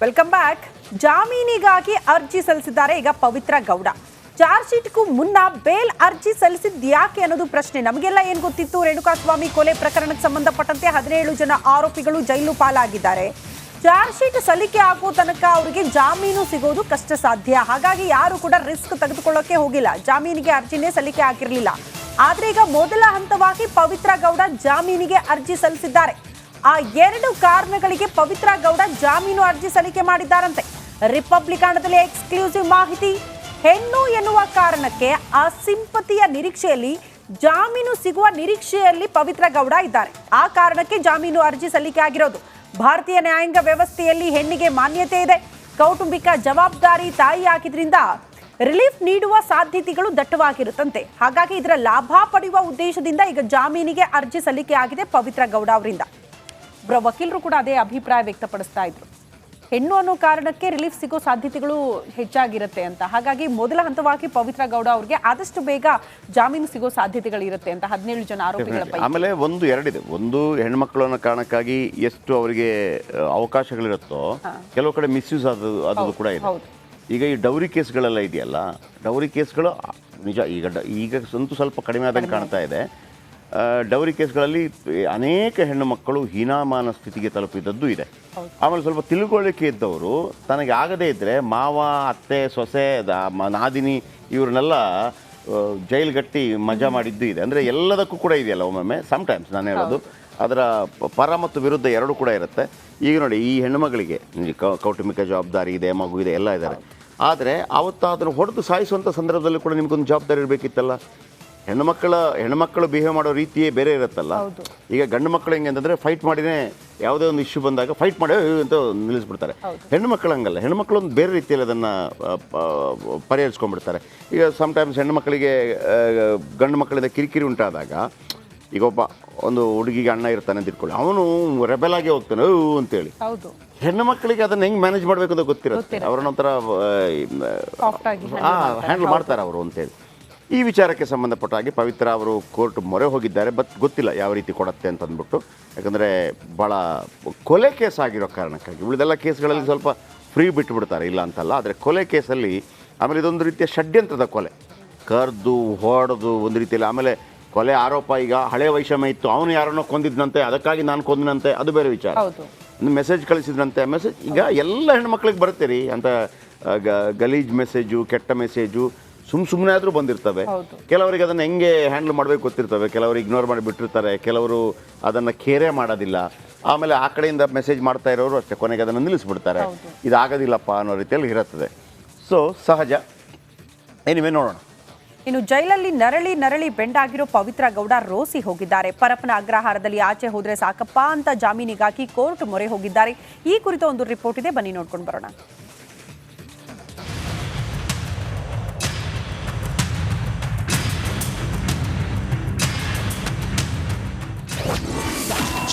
Welcome back. ಜಾಮೀನಿಗಾಗಿ ಅರ್ಜಿ ಸಲ್ಲಿಸಿದ್ದಾರೆ ಈಗ ಪವಿತ್ರ ಗೌಡ. ಚಾರ್ಜ್ ಶೀಟ್ಗೂ ಮುನ್ನ ಬೇಲ್ ಅರ್ಜಿ ಸಲ್ಲಿಸಿದ್ ಯಾಕೆ ಅನ್ನೋದು ಪ್ರಶ್ನೆ. ನಮಗೆಲ್ಲ ಏನ್ ಗೊತ್ತಿತ್ತು, ರೇಣುಕಾಸ್ವಾಮಿ ಕೊಲೆ ಪ್ರಕರಣಕ್ಕೆ ಸಂಬಂಧಪಟ್ಟಂತೆ 17 ಜನ ಆರೋಪಿಗಳು ಜೈಲು ಪಾಲಾಗಿದ್ದಾರೆ. ಚಾರ್ಜ್ ಶೀಟ್ ಸಲ್ಲಿಕೆ ಆಗೋ ತನಕ ಅವರಿಗೆ ಜಾಮೀನು ಸಿಗೋದು ಕಷ್ಟ ಸಾಧ್ಯ. ಹಾಗಾಗಿ ಯಾರು ಕೂಡ ರಿಸ್ಕ್ ತೆಗೆದುಕೊಳ್ಳೋಕೆ ಹೋಗಿಲ್ಲ, ಜಾಮೀನಿಗೆ ಅರ್ಜಿನೇ ಸಲ್ಲಿಕೆ ಆಗಿರಲಿಲ್ಲ. ಆದ್ರೆ ಈಗ ಮೊದಲ ಹಂತವಾಗಿ ಪವಿತ್ರ ಗೌಡ ಜಾಮೀನಿಗೆ ಅರ್ಜಿ ಸಲ್ಲಿಸಿದ್ದಾರೆ. ಆ 2 ಕಾರಣಗಳಿಗೆ ಪವಿತ್ರ ಗೌಡ ಜಾಮೀನು ಅರ್ಜಿ ಸಲ್ಲಿಕೆ ಮಾಡಿದ್ದಾರಂತೆ. ರಿಪಬ್ಲಿಕ್ ಕನ್ನಡದಲ್ಲಿ ಎಕ್ಸ್ಕ್ಲೂಸಿವ್ ಮಾಹಿತಿ. ಹೆಣ್ಣು ಎನ್ನುವ ಕಾರಣಕ್ಕೆ ಆ ಸಿಂಪತಿಯ ನಿರೀಕ್ಷೆಯಲ್ಲಿ, ಜಾಮೀನು ಸಿಗುವ ನಿರೀಕ್ಷೆಯಲ್ಲಿ ಪವಿತ್ರ ಗೌಡ ಇದ್ದಾರೆ. ಆ ಕಾರಣಕ್ಕೆ ಜಾಮೀನು ಅರ್ಜಿ ಸಲ್ಲಿಕೆ ಆಗಿರೋದು. ಭಾರತೀಯ ನ್ಯಾಯಾಂಗ ವ್ಯವಸ್ಥೆಯಲ್ಲಿ ಹೆಣ್ಣಿಗೆ ಮಾನ್ಯತೆ ಇದೆ. ಕೌಟುಂಬಿಕ ಜವಾಬ್ದಾರಿ ತಾಯಿ ಆಗಿದ್ರಿಂದ ರಿಲೀಫ್ ನೀಡುವ ಸಾಧ್ಯತೆಗಳು ದಟ್ಟವಾಗಿರುತ್ತಂತೆ. ಹಾಗಾಗಿ ಇದರ ಲಾಭ ಪಡೆಯುವ ಉದ್ದೇಶದಿಂದ ಈಗ ಜಾಮೀನಿಗೆ ಅರ್ಜಿ ಸಲ್ಲಿಕೆ ಆಗಿದೆ ಪವಿತ್ರ ಗೌಡ ಅವರಿಂದ. ವಕೀಲರು ಕೂಡ ಅದೇ ಅಭಿಪ್ರಾಯ ವ್ಯಕ್ತಪಡಿಸ್ತಾ ಇದ್ರು. ಹೆಣ್ಣು ಅನ್ನೋ ಕಾರಣಕ್ಕೆ ರಿಲೀಫ್ ಸಿಗೋ ಸಾಧ್ಯತೆಗಳು ಹೆಚ್ಚಾಗಿರುತ್ತೆ ಅಂತ. ಹಾಗಾಗಿ ಮೊದಲ ಹಂತವಾಗಿ ಪವಿತ್ರ ಗೌಡ ಅವ್ರಿಗೆ ಆದಷ್ಟು ಬೇಗ ಜಾಮೀನು ಸಿಗೋ ಸಾಧ್ಯತೆಗಳಿರುತ್ತೆ ಅಂತ 17 ಜನ ಆರೋಪಿಗಳ ಪೈಕಿ. ಆಮೇಲೆ ಎರಡಿದೆ. ಒಂದು, ಹೆಣ್ಮಕ್ಳು ಅನ್ನೋ ಕಾರಣಕ್ಕಾಗಿ ಎಷ್ಟು ಅವರಿಗೆ ಅವಕಾಶಗಳಿರುತ್ತೋ ಕೆಲವು ಕಡೆ ಮಿಸ್ಯೂಸ್ ಅದು ಕೂಡ ಇದೆ. ಈಗ ಈ ಡೌರಿ ಕೇಸ್ಗಳೆಲ್ಲ ಇದೆಯಲ್ಲ, ಡೌರಿ ಕೇಸ್ಗಳು ನಿಜ ಈಗ ಸ್ವಲ್ಪ ಕಡಿಮೆ ಆದಂಗೆ ಕಾಣ್ತಾ ಇದೆ. ಡೌರಿ ಕೇಸ್ಗಳಲ್ಲಿ ಅನೇಕ ಹೆಣ್ಣು ಮಕ್ಕಳು ಹೀನಾಮಾನ ಸ್ಥಿತಿಗೆ ತಲುಪಿದ್ದದ್ದು ಇದೆ. ಆಮೇಲೆ ಸ್ವಲ್ಪ ತಿಳುವಳಿಕೆ ಇದ್ದವರು ತನಗೆ ಆಗದೇ ಇದ್ದರೆ ಮಾವ, ಅತ್ತೆ, ಸೊಸೆ, ನಾದಿನಿ ಇವ್ರನ್ನೆಲ್ಲ ಜೈಲ್ಗಟ್ಟಿ ಮಜಾ ಮಾಡಿದ್ದು ಇದೆ. ಅಂದರೆ ಎಲ್ಲದಕ್ಕೂ ಕೂಡ ಇದೆಯಲ್ಲ, ಒಮ್ಮೊಮ್ಮೆ ಸಮ್ಟೈಮ್ಸ್ ನಾನು ಹೇಳೋದು ಅದರ ಪರ ಮತ್ತು ವಿರುದ್ಧ ಎರಡೂ ಕೂಡ ಇರುತ್ತೆ. ಈಗ ನೋಡಿ, ಈ ಹೆಣ್ಣುಮಗಳಿಗೆ ಕೌಟುಂಬಿಕ ಜವಾಬ್ದಾರಿ ಇದೆ, ಮಗು ಇದೆ, ಎಲ್ಲ ಇದ್ದಾರೆ. ಆದರೆ ಅವತ್ತು ಅದನ್ನು ಹೊಡೆದು ಸಾಯಿಸುವಂಥ ಸಂದರ್ಭದಲ್ಲಿ ಕೂಡ ನಿಮ್ಗೊಂದು ಜವಾಬ್ದಾರಿ ಇರಬೇಕಿತ್ತಲ್ಲ. ಹೆಣ್ಣುಮಕ್ಕಳು ಬಿಹೇವ್ ಮಾಡೋ ರೀತಿಯೇ ಬೇರೆ ಇರುತ್ತಲ್ಲ. ಈಗ ಗಂಡು ಮಕ್ಕಳು ಹೆಂಗೆ ಅಂತಂದರೆ ಫೈಟ್ ಮಾಡಿನೇ ಯಾವುದೇ ಒಂದು ಇಶ್ಯೂ ಬಂದಾಗ ಫೈಟ್ ಮಾಡಿ ಅಂತ ನಿಲ್ಲಿಸ್ಬಿಡ್ತಾರೆ. ಹೆಣ್ಣು ಮಕ್ಕಳು ಹಂಗಲ್ಲ. ಹೆಣ್ಣುಮಕ್ಕಳು ಒಂದು ಬೇರೆ ರೀತಿಯಲ್ಲಿ ಅದನ್ನು ಪರಿಹರಿಸ್ಕೊಂಡ್ಬಿಡ್ತಾರೆ. ಈಗ ಸಮ್ಟೈಮ್ಸ್ ಹೆಣ್ಣು ಮಕ್ಕಳಿಗೆ ಗಂಡು ಮಕ್ಕಳಿಂದ ಕಿರಿಕಿರಿ ಉಂಟಾದಾಗ, ಈಗ ಒಂದು ಹುಡುಗಿಗೆ ಅಣ್ಣ ಇರ್ತಾನೆ ಅಂತ ಇಟ್ಕೊಳ್ಳಿ, ಅವನು ರೆಬೆಲ್ ಆಗಿ ಹೋಗ್ತಾನೆ ಅಂತೇಳಿ. ಹೆಣ್ಣು ಮಕ್ಕಳಿಗೆ ಅದನ್ನು ಹೆಂಗೆ ಮ್ಯಾನೇಜ್ ಮಾಡಬೇಕು ಅಂತ ಗೊತ್ತಿರುತ್ತೆ. ಅವ್ರನ್ನೊಂಥರ ಹ್ಯಾಂಡಲ್ ಮಾಡ್ತಾರೆ ಅವರು ಅಂತೇಳಿ. ಈ ವಿಚಾರಕ್ಕೆ ಸಂಬಂಧಪಟ್ಟ ಹಾಗೆ ಪವಿತ್ರ ಅವರು ಕೋರ್ಟ್ ಮೊರೆ ಹೋಗಿದ್ದಾರೆ. ಗೊತ್ತಿಲ್ಲ ಯಾವ ರೀತಿ ಕೊಡುತ್ತೆ ಅಂತ ಅಂದ್ಬಿಟ್ಟು. ಯಾಕಂದರೆ ಭಾಳ ಕೊಲೆ ಕೇಸ್ ಆಗಿರೋ ಕಾರಣಕ್ಕಾಗಿ. ಉಳಿದೆಲ್ಲ ಕೇಸ್ಗಳಲ್ಲಿ ಸ್ವಲ್ಪ ಫ್ರೀ ಬಿಟ್ಟುಬಿಡ್ತಾರೆ, ಇಲ್ಲ ಅಂತಲ್ಲ. ಆದರೆ ಕೊಲೆ ಕೇಸಲ್ಲಿ ಆಮೇಲೆ ಇದೊಂದು ರೀತಿಯ ಷಡ್ಯಂತ್ರದ ಕೊಲೆ, ಕರೆದು ಹೊಡೆದು ಒಂದು ರೀತಿಯಲ್ಲಿ. ಆಮೇಲೆ ಕೊಲೆ ಆರೋಪ ಈಗ ಹಳೆ ವೈಷಮ್ಯ ಇತ್ತು, ಅವನು ಯಾರನ್ನೋ ಕೊಂದಿದ್ನಂತೆ, ಅದಕ್ಕಾಗಿ ನಾನು ಕೊಂದಿನಂತೆ, ಅದು ಬೇರೆ ವಿಚಾರ. ಒಂದು ಮೆಸೇಜ್ ಕಳಿಸಿದ್ರಂತೆ, ಮೆಸೇಜ್ ಈಗ ಎಲ್ಲ ಹೆಣ್ಮಕ್ಳಿಗೆ ಬರುತ್ತೆ ರೀ ಅಂತ ಗಲೀಜ್ ಮೆಸೇಜು, ಕೆಟ್ಟ ಮೆಸೇಜು ಸುಮ್ಮನೆ ಆದರೂ ಬಂದಿರ್ತವೆ. ಕೆಲವರಿಗೆ ಅದನ್ನು ಹೆಂಗೆ ಹ್ಯಾಂಡಲ್ ಮಾಡಬೇಕು ಗೊತ್ತಿರ್ತವೆ, ಕೆಲವರು ಇಗ್ನೋರ್ ಮಾಡಿ ಬಿಟ್ಟಿರ್ತಾರೆ, ಕೆಲವರು ಅದನ್ನು ಕೇರೆ ಮಾಡೋದಿಲ್ಲ. ಆಮೇಲೆ ಆ ಕಡೆಯಿಂದ ಮೆಸೇಜ್ ಮಾಡ್ತಾ ಇರೋರು ಅಷ್ಟೇ, ಕೊನೆಗೆ ಅದನ್ನು ನಿಲ್ಲಿಸ್ಬಿಡ್ತಾರೆ. ಇದಾಗೋದಿಲ್ಲಪ್ಪ ಅನ್ನೋ ರೀತಿಯಲ್ಲಿ ಇರುತ್ತದೆ. ಸೊ ಸಹಜ. ಏನಿವೆ ನೋಡೋಣ. ಇನ್ನು ಜೈಲಲ್ಲಿ ನರಳಿ ಬೆಂಡಾಗಿರೋ ಪವಿತ್ರ ಗೌಡ ರೋಸಿ ಹೋಗಿದ್ದಾರೆ. ಪರಪ್ಪನ ಅಗ್ರಹಾರದಲ್ಲಿ ಆಚೆ ಹೋದ್ರೆ ಸಾಕಪ್ಪ ಅಂತ ಜಾಮೀನಿಗಾಗಿ ಕೋರ್ಟ್ ಮೊರೆ ಹೋಗಿದ್ದಾರೆ. ಈ ಕುರಿತ ಒಂದು ರಿಪೋರ್ಟ್ ಇದೆ, ಬನ್ನಿ ನೋಡ್ಕೊಂಡು ಬರೋಣ.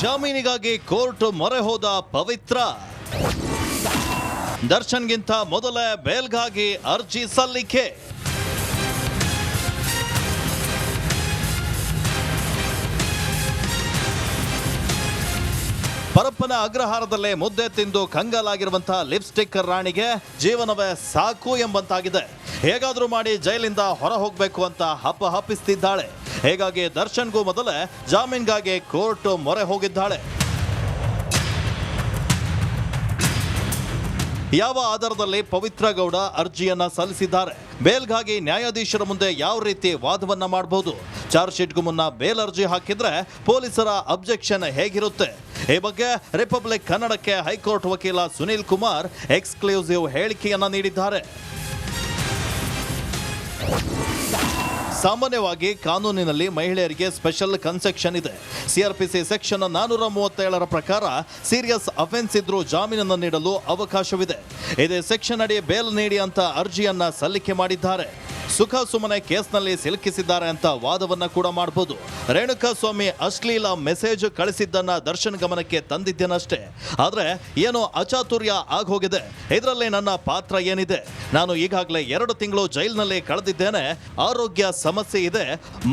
ಜಾಮೀನಿಗಾಗಿ ಕೋರ್ಟ್ ಮೊರೆ ಹೋದ ಪವಿತ್ರ. ದರ್ಶನ್ಗಿಂತ ಮೊದಲೇ ಬೇಲ್ಗಾಗಿ ಅರ್ಜಿ ಸಲ್ಲಿಕೆ. ಪರಪ್ಪನ ಅಗ್ರಹಾರದಲ್ಲೇ ಮುದ್ದೆ ತಿಂದು ಕಂಗಾಲಾಗಿರುವಂತಹ ಲಿಪ್ಸ್ಟಿಕ್ ರಾಣಿಗೆ ಜೀವನವೇ ಸಾಕು ಎಂಬಂತಾಗಿದೆ. ಹೇಗಾದ್ರೂ ಮಾಡಿ ಜೈಲಿಂದ ಹೊರ ಹೋಗಬೇಕು ಅಂತ ಹಪ್ಪಿಸ್ತಿದ್ದಾಳೆ. ಹೀಗಾಗಿ ದರ್ಶನ್ಗೂ ಮೊದಲೇ ಜಾಮೀನ್ಗಾಗಿ ಕೋರ್ಟ್ ಮೊರೆ ಹೋಗಿದ್ದಾಳೆ. ಯಾವ ಆಧಾರದಲ್ಲಿ ಪವಿತ್ರ ಗೌಡ ಅರ್ಜಿಯನ್ನ ಸಲ್ಲಿಸಿದ್ದಾರೆ? ಬೇಲ್ಗಾಗಿ ನ್ಯಾಯಾಧೀಶರ ಮುಂದೆ ಯಾವ ರೀತಿ ವಾದವನ್ನ ಮಾಡಬಹುದು? ಚಾರ್ಜ್ ಶೀಟ್ಗೂ ಮುನ್ನ ಬೇಲ್ ಅರ್ಜಿ ಹಾಕಿದ್ರೆ ಪೊಲೀಸರ ಅಬ್ಜೆಕ್ಷನ್ ಹೇಗಿರುತ್ತೆ? ಈ ಬಗ್ಗೆ ರಿಪಬ್ಲಿಕ್ ಕನ್ನಡಕ್ಕೆ ಹೈಕೋರ್ಟ್ ವಕೀಲ ಸುನೀಲ್ ಕುಮಾರ್ ಎಕ್ಸ್ಕ್ಲೂಸಿವ್ ಹೇಳಿಕೆಯನ್ನ ನೀಡಿದ್ದಾರೆ. ಸಾಮಾನ್ಯವಾಗಿ ಕಾನೂನಿನಲ್ಲಿ ಮಹಿಳೆಯರಿಗೆ ಸ್ಪೆಷಲ್ ಕನ್ಸೆಕ್ಷನ್ ಇದೆ. ಸಿಆರ್ಪಿಸಿ ಸೆಕ್ಷನ್ 437 ಪ್ರಕಾರ ಸೀರಿಯಸ್ ಅಫೆನ್ಸ್ ಇದ್ರೂ ಜಾಮೀನನ್ನು ನೀಡಲು ಅವಕಾಶವಿದೆ. ಇದೇ ಸೆಕ್ಷನ್ ಅಡಿ ಬೇಲ್ ನೀಡಿ ಅಂತ ಅರ್ಜಿಯನ್ನ ಸಲ್ಲಿಕೆ ಮಾಡಿದ್ದಾರೆ. ಸುಖ ಸುಮನೆ ಕೇಸ್ನಲ್ಲಿ ಸಿಲುಕಿಸಿದ್ದಾರೆ ಅಂತ ವಾದವನ್ನ ಕೂಡ ಮಾಡಬಹುದು. ರೇಣುಕಾಸ್ವಾಮಿ ಅಶ್ಲೀಲ ಮೆಸೇಜ್ ಕಳಿಸಿದ್ದನ್ನ ದರ್ಶನ್ ಗಮನಕ್ಕೆ ತಂದಿದ್ದೇನಷ್ಟೇ. ಆದ್ರೆ ಏನೋ ಅಚಾತುರ್ಯ ಆಗೋಗಿದೆ. ಇದರಲ್ಲಿ ನನ್ನ ಪಾತ್ರ ಏನಿದೆ? ನಾನು ಈಗಾಗಲೇ 2 ತಿಂಗಳು ಜೈಲಿನಲ್ಲಿ ಕಳೆದಿದ್ದೇನೆ. ಆರೋಗ್ಯ ಸಮಸ್ಯೆ ಇದೆ,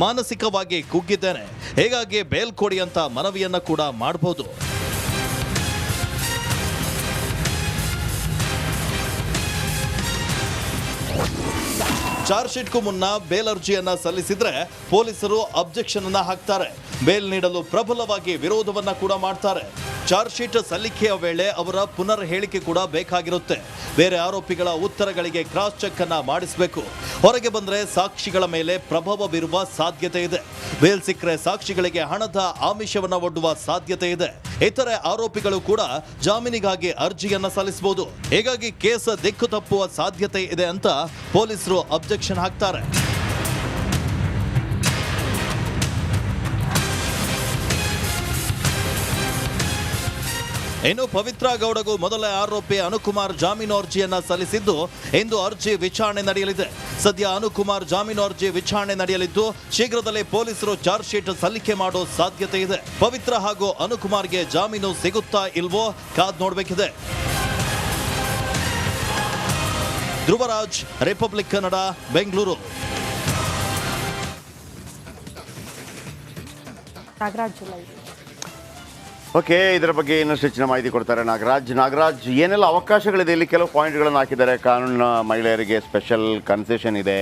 ಮಾನಸಿಕವಾಗಿ ಕುಗ್ಗಿದ್ದೇನೆ. ಹೀಗಾಗಿ ಬೇಲ್ ಕೊಡಿ ಅಂತ ಮನವಿಯನ್ನ ಕೂಡ ಮಾಡಬಹುದು. ಚಾರ್ಜ್ ಶೀಟ್ಗೂ ಮುನ್ನ ಬೇಲ್ ಅರ್ಜಿಯನ್ನ ಸಲ್ಲಿಸಿದ್ರೆ ಪೊಲೀಸರು ಅಬ್ಜೆಕ್ಷನ್ ಅನ್ನ ಹಾಕ್ತಾರೆ. ಬೇಲ್ ನೀಡಲು ಪ್ರಬಲವಾಗಿ ವಿರೋಧವನ್ನ ಕೂಡ ಮಾಡ್ತಾರೆ. ಚಾರ್ಜ್ ಶೀಟ್ ಸಲ್ಲಿಕೆಯ ವೇಳೆ ಅವರ ಪುನರ್ ಹೇಳಿಕೆ ಕೂಡ ಬೇಕಾಗಿರುತ್ತೆ. ಬೇರೆ ಆರೋಪಿಗಳ ಉತ್ತರಗಳಿಗೆ ಕ್ರಾಸ್ ಚೆಕ್ ಅನ್ನ ಮಾಡಿಸಬೇಕು. ಹೊರಗೆ ಬಂದ್ರೆ ಸಾಕ್ಷಿಗಳ ಮೇಲೆ ಪ್ರಭಾವ ಬೀರುವ ಸಾಧ್ಯತೆ ಇದೆ. ಬೇಲ್ ಸಿಕ್ಕರೆ ಸಾಕ್ಷಿಗಳಿಗೆ ಹಣದ ಆಮಿಷವನ್ನ ಒಡ್ಡುವ ಸಾಧ್ಯತೆ ಇದೆ. ಇತರೆ ಆರೋಪಿಗಳು ಕೂಡ ಜಾಮೀನಿಗಾಗಿ ಅರ್ಜಿಯನ್ನ ಸಲ್ಲಿಸಬಹುದು. ಹೀಗಾಗಿ ಕೇಸ್ ದಿಕ್ಕು ತಪ್ಪುವ ಸಾಧ್ಯತೆ ಇದೆ ಅಂತ ಪೊಲೀಸರು ಅಬ್ಜೆಕ್ಷನ್ ಹಾಕ್ತಾರೆ. ಇನ್ನು ಪವಿತ್ರ ಗೌಡಗೂ ಮೊದಲ ಆರೋಪಿ ಅನುಕುಮಾರ್ ಜಾಮೀನು ಅರ್ಜಿಯನ್ನ ಸಲ್ಲಿಸಿದ್ದು ಇಂದು ಅರ್ಜಿ ವಿಚಾರಣೆ ನಡೆಯಲಿದೆ. ಸದ್ಯ ಅನುಕುಮಾರ್ ಜಾಮೀನು ಅರ್ಜಿ ವಿಚಾರಣೆ ನಡೆಯಲಿದ್ದು ಶೀಘ್ರದಲ್ಲೇ ಪೊಲೀಸರು ಚಾರ್ಜ್ ಶೀಟ್ ಸಲ್ಲಿಕೆ ಮಾಡೋ ಸಾಧ್ಯತೆ ಇದೆ. ಪವಿತ್ರ ಹಾಗೂ ಅನುಕುಮಾರ್ಗೆ ಜಾಮೀನು ಸಿಗುತ್ತಾ ಇಲ್ವೋ ಕಾದ್ ನೋಡಬೇಕಿದೆ. ಧ್ರುವರಾಜ್, ರಿಪಬ್ಲಿಕ್ ಕನ್ನಡ, ಬೆಂಗಳೂರು. ಓಕೆ, ಇದರ ಬಗ್ಗೆ ಇನ್ನಷ್ಟು ಹೆಚ್ಚಿನ ಮಾಹಿತಿ ಕೊಡ್ತಾರೆ ನಾಗರಾಜ್. ಏನೆಲ್ಲ ಅವಕಾಶಗಳಿದೆ ಇಲ್ಲಿ? ಕೆಲವು ಪಾಯಿಂಟ್ಗಳನ್ನು ಹಾಕಿದ್ದಾರೆ. ಕಾನೂನಿನ ಮಹಿಳೆಯರಿಗೆ ಸ್ಪೆಷಲ್ ಕನ್ಸೆಷನ್ ಇದೆ.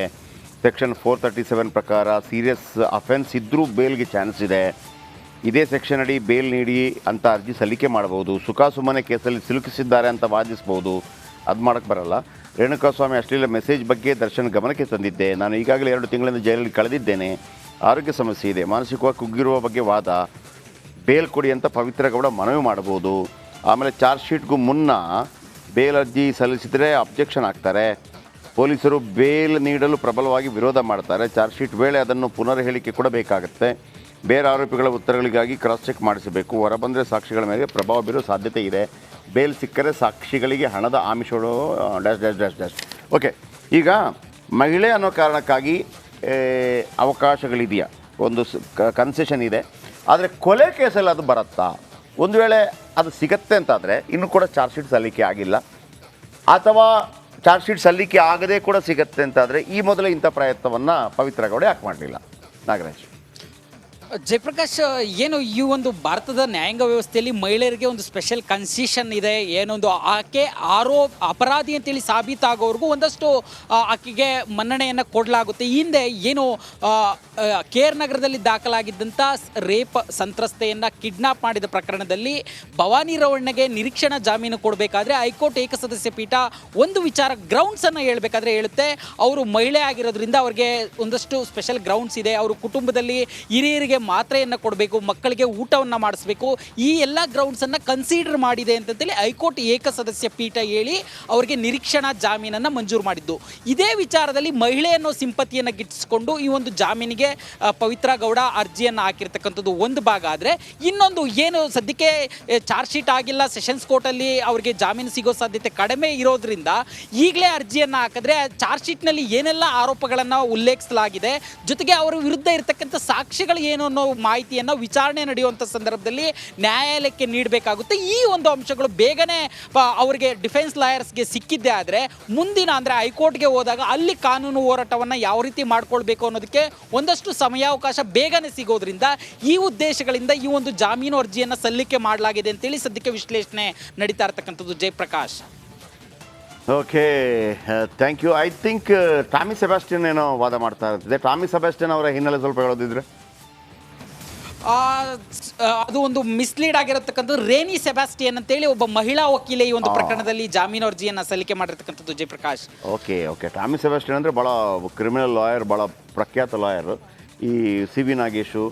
ಸೆಕ್ಷನ್ 437 ಪ್ರಕಾರ ಸೀರಿಯಸ್ ಅಫೆನ್ಸ್ ಇದ್ದರೂ ಬೇಲ್ಗೆ ಚಾನ್ಸ್ ಇದೆ. ಇದೇ ಸೆಕ್ಷನ್ ಅಡಿ ಬೇಲ್ ನೀಡಿ ಅಂತ ಅರ್ಜಿ ಸಲ್ಲಿಕೆ ಮಾಡಬಹುದು. ಸುಖಾಸುಮ್ಮನೆ ಕೇಸಲ್ಲಿ ಸಿಲುಕಿಸಿದ್ದಾರೆ ಅಂತ ವಾದಿಸ್ಬೋದು. ಅದು ಮಾಡೋಕ್ಕೆ ಬರಲ್ಲ. ರೇಣುಕಾಸ್ವಾಮಿ ಅಶ್ಲೀಲ ಮೆಸೇಜ್ ಬಗ್ಗೆ ದರ್ಶನ್ ಗಮನಕ್ಕೆ ತಂದಿದ್ದೆ. ನಾನು ಈಗಾಗಲೇ 2 ತಿಂಗಳಿಂದ ಜೈಲಲ್ಲಿ ಕಳೆದಿದ್ದೇನೆ. ಆರೋಗ್ಯ ಸಮಸ್ಯೆ ಇದೆ. ಮಾನಸಿಕವಾಗಿ ಕುಗ್ಗಿರುವ ಬಗ್ಗೆ ವಾದ. ಬೇಲ್ ಕೊಡಿ ಅಂತ ಪವಿತ್ರ ಗೌಡ ಮನವಿ ಮಾಡ್ಬೋದು. ಆಮೇಲೆ ಚಾರ್ಜ್ ಶೀಟ್ಗೂ ಮುನ್ನ ಬೇಲ್ ಅರ್ಜಿ ಸಲ್ಲಿಸಿದರೆ ಅಬ್ಜೆಕ್ಷನ್ ಹಾಕ್ತಾರೆ. ಪೊಲೀಸರು ಬೇಲ್ ನೀಡಲು ಪ್ರಬಲವಾಗಿ ವಿರೋಧ ಮಾಡ್ತಾರೆ. ಚಾರ್ಜ್ ಶೀಟ್ ವೇಳೆ ಅದನ್ನು ಪುನರ್ ಹೇಳಿಕೆ ಕೂಡ ಬೇಕಾಗುತ್ತೆ. ಬೇರೆ ಆರೋಪಿಗಳ ಉತ್ತರಗಳಿಗಾಗಿ ಕ್ರಾಸ್ ಚೆಕ್ ಮಾಡಿಸಬೇಕು. ಹೊರಬಂದರೆ ಸಾಕ್ಷಿಗಳ ಮೇಲೆ ಪ್ರಭಾವ ಬೀರೋ ಸಾಧ್ಯತೆ ಇದೆ. ಬೇಲ್ ಸಿಕ್ಕರೆ ಸಾಕ್ಷಿಗಳಿಗೆ ಹಣದ ಆಮಿಷಗಳು ಡ್ಯಾಶ್. ಓಕೆ, ಈಗ ಮಹಿಳೆ ಅನ್ನೋ ಕಾರಣಕ್ಕಾಗಿ ಅವಕಾಶಗಳಿದೆಯಾ? ಒಂದು ಕನ್ಸೆಷನ್ ಇದೆ. ಆದರೆ ಕೊಲೆ ಕೇಸಲ್ಲಿ ಅದು ಬರುತ್ತಾ? ಒಂದು ವೇಳೆ ಅದು ಸಿಗತ್ತೆ ಅಂತಾದರೆ ಇನ್ನೂ ಕೂಡ ಚಾರ್ಜ್ ಶೀಟ್ ಸಲ್ಲಿಕೆ ಆಗಿಲ್ಲ, ಅಥವಾ ಚಾರ್ಜ್ ಶೀಟ್ ಸಲ್ಲಿಕೆ ಆಗದೇ ಕೂಡ ಸಿಗತ್ತೆ ಅಂತಾದರೆ ಈ ಮೊದಲೇ ಇಂಥ ಪ್ರಯತ್ನವನ್ನು ಪವಿತ್ರ ಗೌಡ ಯಾಕೆ ಮಾಡಲಿಲ್ಲ? ನಾಗರಾಜ್. ಜಯಪ್ರಕಾಶ್, ಏನು ಈ ಒಂದು ಭಾರತದ ನ್ಯಾಯಾಂಗ ವ್ಯವಸ್ಥೆಯಲ್ಲಿ ಮಹಿಳೆಯರಿಗೆ ಒಂದು ಸ್ಪೆಷಲ್ ಕನ್ಸೆಷನ್ ಇದೆ. ಏನೊಂದು ಆಕೆ ಅಪರಾಧಿ ಅಂತೇಳಿ ಸಾಬೀತಾಗೋವರೆಗೂ ಒಂದಷ್ಟು ಆಕೆಗೆ ಮನ್ನಣೆಯನ್ನು ಕೊಡಲಾಗುತ್ತೆ. ಹಿಂದೆ ಏನು KR ನಗರದಲ್ಲಿ ದಾಖಲಾಗಿದ್ದಂಥ ರೇಪ್ ಸಂತ್ರಸ್ತೆಯನ್ನು ಕಿಡ್ನಾಪ್ ಮಾಡಿದ ಪ್ರಕರಣದಲ್ಲಿ ಭವಾನಿ ರವಣ್ಣಗೆ ನಿರೀಕ್ಷಣಾ ಜಾಮೀನು ಕೊಡಬೇಕಾದ್ರೆ ಹೈಕೋರ್ಟ್ ಏಕಸದಸ್ಯ ಪೀಠ ಒಂದು ವಿಚಾರ ಗ್ರೌಂಡ್ಸನ್ನು ಹೇಳಬೇಕಾದ್ರೆ ಹೇಳುತ್ತೆ, ಅವರು ಮಹಿಳೆ ಆಗಿರೋದ್ರಿಂದ ಅವ್ರಿಗೆ ಒಂದಷ್ಟು ಸ್ಪೆಷಲ್ ಗ್ರೌಂಡ್ಸ್ ಇದೆ. ಅವರು ಕುಟುಂಬದಲ್ಲಿ ಹಿರಿಯರಿಗೆ ಮಾತ್ರೆಯನ್ನು ಕೊಡಬೇಕು, ಮಕ್ಕಳಿಗೆ ಊಟವನ್ನು ಮಾಡಿಸ್ಬೇಕು, ಈ ಎಲ್ಲ ಗ್ರೌಂಡ್ಸನ್ನು ಕನ್ಸಿಡರ್ ಮಾಡಿದೆ ಅಂತೇಳಿ ಹೈಕೋರ್ಟ್ ಏಕಸದಸ್ಯ ಪೀಠ ಹೇಳಿ ಅವರಿಗೆ ನಿರೀಕ್ಷಣಾ ಜಾಮೀನನ್ನು ಮಂಜೂರು ಮಾಡಿದ್ದು. ಇದೇ ವಿಚಾರದಲ್ಲಿ ಮಹಿಳೆ ಅನ್ನೋ ಸಿಂಪತಿಯನ್ನು ಗಿಟ್ಟಿಸಿಕೊಂಡು ಈ ಒಂದು ಜಾಮೀನಿಗೆ ಪವಿತ್ರ ಗೌಡ ಅರ್ಜಿಯನ್ನು ಹಾಕಿರ್ತಕ್ಕಂಥದ್ದು ಒಂದು ಭಾಗ. ಆದರೆ ಇನ್ನೊಂದು ಏನು ಸದ್ಯಕ್ಕೆ ಚಾರ್ಜ್ ಶೀಟ್ ಆಗಿಲ್ಲ, ಸೆಷನ್ಸ್ ಕೋರ್ಟಲ್ಲಿ ಅವರಿಗೆ ಜಾಮೀನು ಸಿಗೋ ಸಾಧ್ಯತೆ ಕಡಿಮೆ ಇರೋದ್ರಿಂದ ಈಗಲೇ ಅರ್ಜಿಯನ್ನು ಹಾಕಿದ್ರೆ ಚಾರ್ಜ್ ಶೀಟ್ನಲ್ಲಿ ಏನೆಲ್ಲ ಆರೋಪಗಳನ್ನು ಉಲ್ಲೇಖಿಸಲಾಗಿದೆ, ಜೊತೆಗೆ ಅವರ ವಿರುದ್ಧ ಇರತಕ್ಕಂಥ ಸಾಕ್ಷಿಗಳು ಏನು ಅನ್ನೋ ಮಾಹಿತಿಯನ್ನು ವಿಚಾರಣೆ ನಡೆಯುವಂಥ ಸಂದರ್ಭದಲ್ಲಿ ನ್ಯಾಯಾಲಯಕ್ಕೆ ನೀಡಬೇಕಾಗುತ್ತೆ. ಈ ಒಂದು ಅಂಶಗಳು ಬೇಗನೆ ಅವರಿಗೆ ಡಿಫೆನ್ಸ್ ಲಾಯರ್ಸ್ಗೆ ಸಿಕ್ಕಿದ್ದೇ ಆದರೆ ಮುಂದಿನ ಅಂದರೆ ಹೈಕೋರ್ಟ್ಗೆ ಹೋದಾಗ ಅಲ್ಲಿ ಕಾನೂನು ಹೋರಾಟವನ್ನು ಯಾವ ರೀತಿ ಮಾಡ್ಕೊಳ್ಬೇಕು ಅನ್ನೋದಕ್ಕೆ ಒಂದಷ್ಟು ಸಮಯಾವಕಾಶ ಬೇಗನೆ ಸಿಗೋದ್ರಿಂದ ಈ ಉದ್ದೇಶಗಳಿಂದ ಈ ಒಂದು ಜಾಮೀನು ಅರ್ಜಿಯನ್ನು ಸಲ್ಲಿಕೆ ಮಾಡಲಾಗಿದೆ ಅಂತೇಳಿ ಸದ್ಯಕ್ಕೆ ವಿಶ್ಲೇಷಣೆ ನಡೀತಾ ಇರತಕ್ಕಂಥದ್ದು. Jayaprakash. Okay, thank you. I think Tommy Sebastian ಏನೋ ವಾದ ಮಾಡ್ತಾ ಇರ್ತಿದೆ. ಟಾಮಿ ಸೆಬಾಸ್ಟಿಯನ್ ಅವರ ಹಿನ್ನೆಲೆ ಸ್ವಲ್ಪ ಹೇಳೋದಿದ್ರೆ? ಅದು ಒಂದು ಮಿಸ್ಲೀಡ್ ಆಗಿರತಕ್ಕಂಥದ್ದು. ರೇನಿ ಸೆಬಾಸ್ಟಿಯನ್ ಅಂತೇಳಿ ಒಬ್ಬ ಮಹಿಳಾ ವಕೀಲೆ ಈ ಒಂದು ಪ್ರಕರಣದಲ್ಲಿ ಜಾಮೀನು ಅರ್ಜಿಯನ್ನು ಸಲ್ಲಿಕೆ ಮಾಡಿರ್ತಕ್ಕಂಥದ್ದು. ಜಯಪ್ರಕಾಶ್. ಓಕೆ, ಟಾಮಿ ಸೆಬಾಸ್ಟಿಯನ್ ಅಂದರೆ ಭಾಳ ಕ್ರಿಮಿನಲ್ ಲಾಯರ್, ಭಾಳ ಪ್ರಖ್ಯಾತ ಲಾಯರ್. ಈ CV ನಾಗೇಶು,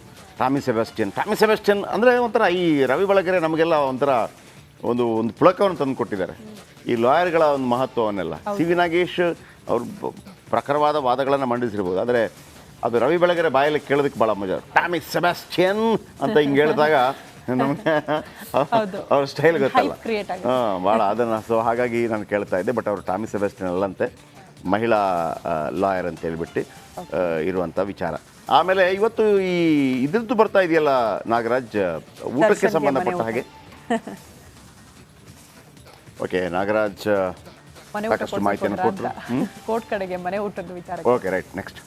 ಟಾಮಿ ಸೆಬಾಸ್ಟಿಯನ್ ಅಂದರೆ ಒಂಥರ ಈ ರವಿ ಬೆಳಗೆರೆ ನಮಗೆಲ್ಲ ಒಂಥರ ಒಂದು ಪುಳಕವನ್ನು ತಂದು ಕೊಟ್ಟಿದ್ದಾರೆ ಈ ಲಾಯರ್ಗಳ ಒಂದು ಮಹತ್ವವನ್ನೆಲ್ಲ. CV ನಾಗೇಶ್ ಅವರು ಪ್ರಖರವಾದ ವಾದಗಳನ್ನು ಮಂಡಿಸಿರ್ಬೋದು, ಆದರೆ ಅದು ರವಿ ಬೆಳಗೆರೆ ಬಾಯಲ್ಲಿ ಕೇಳೋದಕ್ಕೆ ಭಾಳ ಮಜಾ. ಟಾಮಿ ಸೆಬಾಸ್ಟಿಯನ್ ಅಂತ ಹಿಂಗೆ ಹೇಳಿದಾಗ ನಮಗೆ ಅವ್ರ ಸ್ಟೈಲ್ ಗೊತ್ತಲ್ಲ, ಭಾಳ ಅದನ್ನು. ಸೊ ಹಾಗಾಗಿ ನಾನು ಕೇಳ್ತಾ ಇದ್ದೆ. ಬಟ್ ಅವರು ಟಾಮಿ ಸೆಬಾಸ್ಟಿಯನ್ ಅಲ್ಲಂತೆ, ಮಹಿಳಾ ಲಾಯರ್ ಅಂತ ಹೇಳ್ಬಿಟ್ಟು ಇರುವಂಥ ವಿಚಾರ. ಆಮೇಲೆ ಇವತ್ತು ಈ ಇದ್ರದ್ದು ಬರ್ತಾ ಇದೆಯಲ್ಲ ನಾಗರಾಜ್, ಊಟಕ್ಕೆ ಸಂಬಂಧಪಟ್ಟ ಹಾಗೆ. ಓಕೆ, ನಾಗರಾಜ್ ಸಾಕಷ್ಟು ಮಾಹಿತಿಯನ್ನು ಕೊಟ್ಟರು. ಕೋರ್ಟ್ ಕಡೆಗೆ ಮನೆ ಊಟದ ವಿಚಾರ. Okay, right, next.